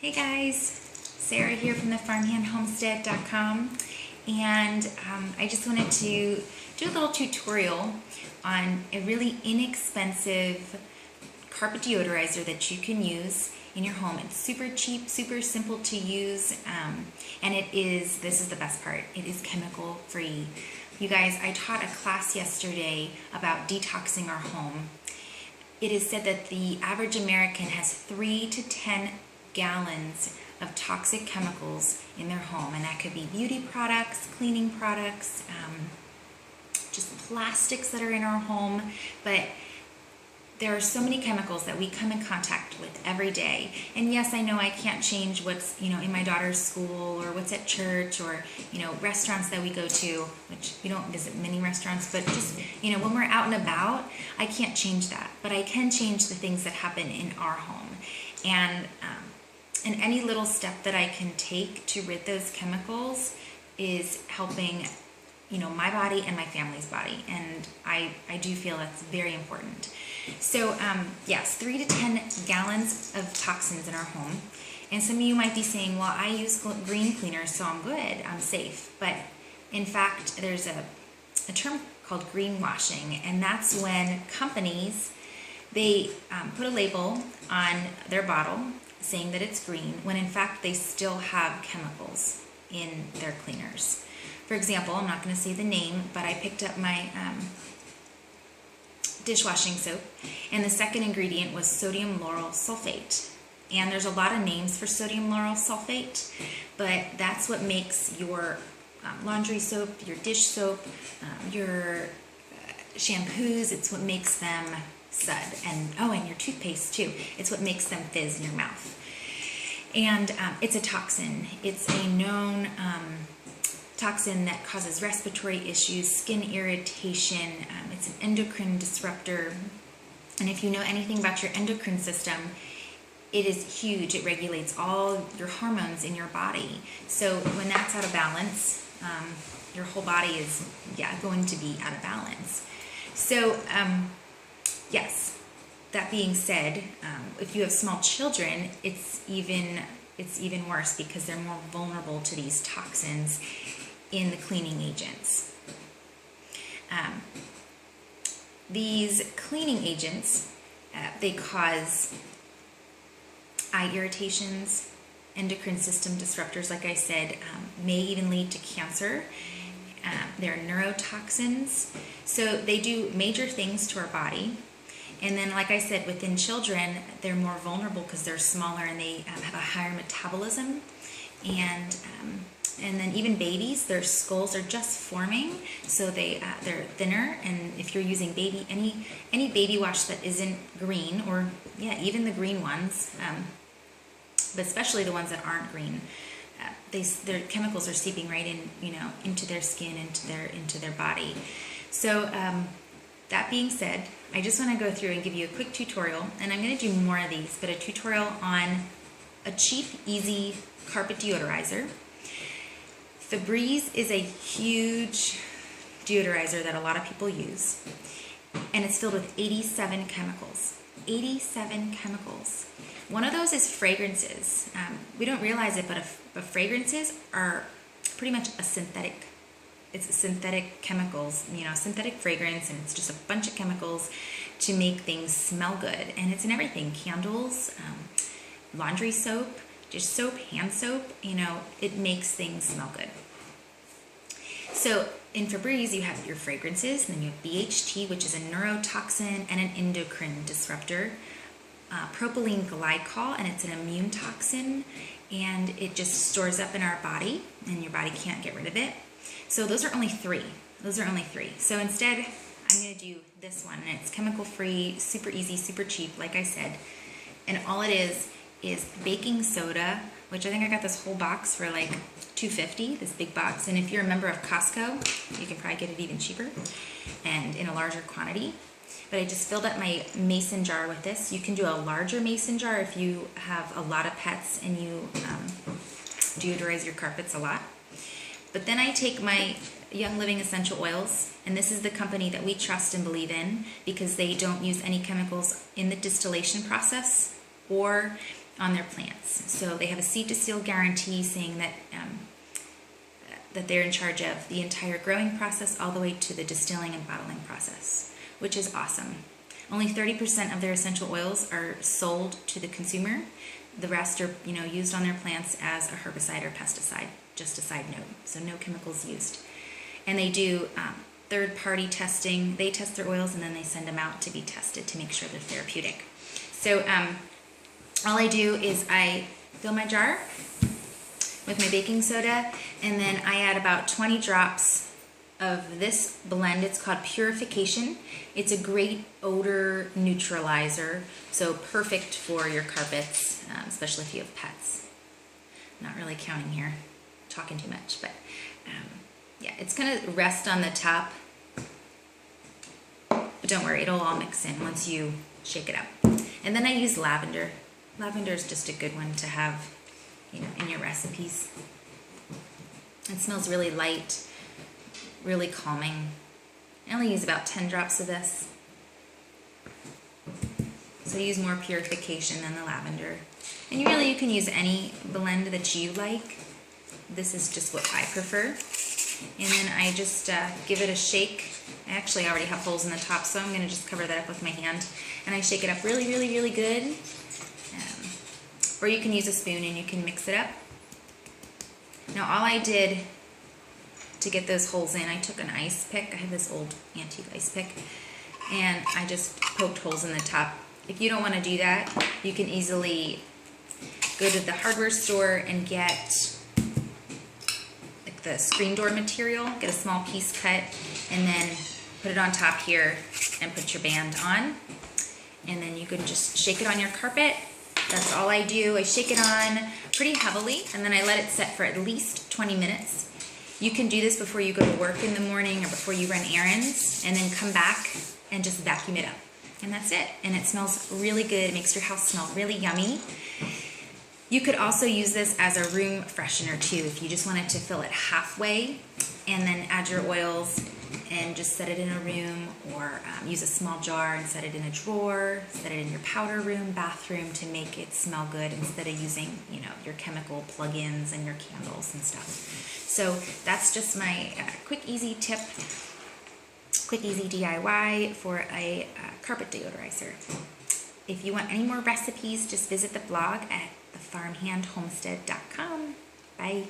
Hey guys, Sarah here from thefarmhandhomestead.com, and I just wanted to do a little tutorial on a really inexpensive carpet deodorizer that you can use in your home. It's super cheap, super simple to use, and this is the best part, it is chemical free. You guys, I taught a class yesterday about detoxing our home. It is said that the average American has 3 to 10 gallons of toxic chemicals in their home, and that could be beauty products, cleaning products, just plastics that are in our home. But there are so many chemicals that we come in contact with every day. And yes, I know I can't change what's in my daughter's school or what's at church or restaurants that we go to, which we don't visit many restaurants, but just when we're out and about, I can't change that, but I can change the things that happen in our home. And any little step that I can take to rid those chemicals is helping my body and my family's body, and I do feel that's very important. So yes, 3 to 10 gallons of toxins in our home. And some of you might be saying, well, I use green cleaners, so I'm good, I'm safe. But in fact, there's a term called greenwashing, and that's when companies, they put a label on their bottle saying that it's green, when in fact they still have chemicals in their cleaners. For example, I'm not going to say the name, but I picked up my dishwashing soap, and the second ingredient was sodium lauryl sulfate. And there's a lot of names for sodium lauryl sulfate, but that's what makes your laundry soap, your dish soap, your shampoos, it's what makes them sud. And your toothpaste too. It's what makes them fizz in your mouth. And it's a toxin. It's a known toxin that causes respiratory issues, skin irritation. It's an endocrine disruptor. And if you know anything about your endocrine system, it is huge. It regulates all your hormones in your body. So when that's out of balance, your whole body is going to be out of balance. So yes, that being said, if you have small children, it's even worse because they're more vulnerable to these toxins in the cleaning agents. These cleaning agents, they cause eye irritations, endocrine system disruptors, like I said, may even lead to cancer. They're neurotoxins, so they do major things to our body. And then, like I said, within children, they're more vulnerable because they're smaller and they have a higher metabolism. And then even babies, their skulls are just forming, so they're thinner. And if you're using any baby wash that isn't green, or even the green ones, but especially the ones that aren't green, their chemicals are seeping right in, into their skin, into their body. So that being said, I just want to go through and give you a quick tutorial, and I'm going to do more of these, but a tutorial on a cheap, easy carpet deodorizer. Febreze is a huge deodorizer that a lot of people use, and it's filled with 87 chemicals. 87 chemicals. One of those is fragrances. We don't realize it, but fragrances are pretty much a synthetic. It's synthetic chemicals, synthetic fragrance, and it's just a bunch of chemicals to make things smell good. And it's in everything: candles, laundry soap, dish soap, hand soap. It makes things smell good. So in Febreze, you have your fragrances, and then you have BHT, which is a neurotoxin and an endocrine disruptor. Propylene glycol, and it's an immune toxin, and it just stores up in our body, and your body can't get rid of it. So those are only 3. So instead, I'm going to do this one, and it's chemical free, super easy, super cheap, like I said. And all it is baking soda, which I think I got this whole box for like $2.50, this big box. And if you're a member of Costco, you can probably get it even cheaper and in a larger quantity. But I just filled up my mason jar with this. You can do a larger mason jar if you have a lot of pets and you deodorize your carpets a lot. But then I take my Young Living essential oils, and this is the company that we trust and believe in because they don't use any chemicals in the distillation process or on their plants. So they have a seed to seal guarantee saying that that they're in charge of the entire growing process all the way to the distilling and bottling process, which is awesome. Only 30% of their essential oils are sold to the consumer. The rest are, used on their plants as a herbicide or pesticide, just a side note. So no chemicals used. And they do third-party testing. They test their oils and then they send them out to be tested to make sure they're therapeutic. So all I do is I fill my jar with my baking soda, and then I add about 20 drops of this blend. It's called Purification. It's a great odor neutralizer, so perfect for your carpets, especially if you have pets. Not really counting here, talking too much, but yeah, it's gonna rest on the top, but don't worry, it'll all mix in once you shake it up. And then I use lavender. Lavender is just a good one to have, in your recipes. It smells really light, really calming. I only use about 10 drops of this. So I use more Purification than the lavender. And you can use any blend that you like. This is just what I prefer. And then I just give it a shake. I actually already have holes in the top, so I'm going to just cover that up with my hand. And I shake it up really, really, really good. Or you can use a spoon and you can mix it up. Now all I did to get those holes in, I took an ice pick. I have this old antique ice pick. And I just poked holes in the top. If you don't want to do that, you can easily go to the hardware store and get like the screen door material. Get a small piece cut and then put it on top here and put your band on. And then you can just shake it on your carpet. That's all I do. I shake it on pretty heavily and then I let it set for at least 20 minutes. You can do this before you go to work in the morning or before you run errands, and then come back and just vacuum it up. And that's it. And it smells really good. It makes your house smell really yummy. You could also use this as a room freshener too, if you just wanted to fill it halfway and then add your oils and just set it in a room, or use a small jar and set it in a drawer, set it in your powder room, bathroom to make it smell good instead of using, your chemical plug-ins and your candles and stuff. So that's just my quick, easy tip, quick, easy DIY for a carpet deodorizer. If you want any more recipes, just visit the blog at thefarmhandhomestead.com. Bye.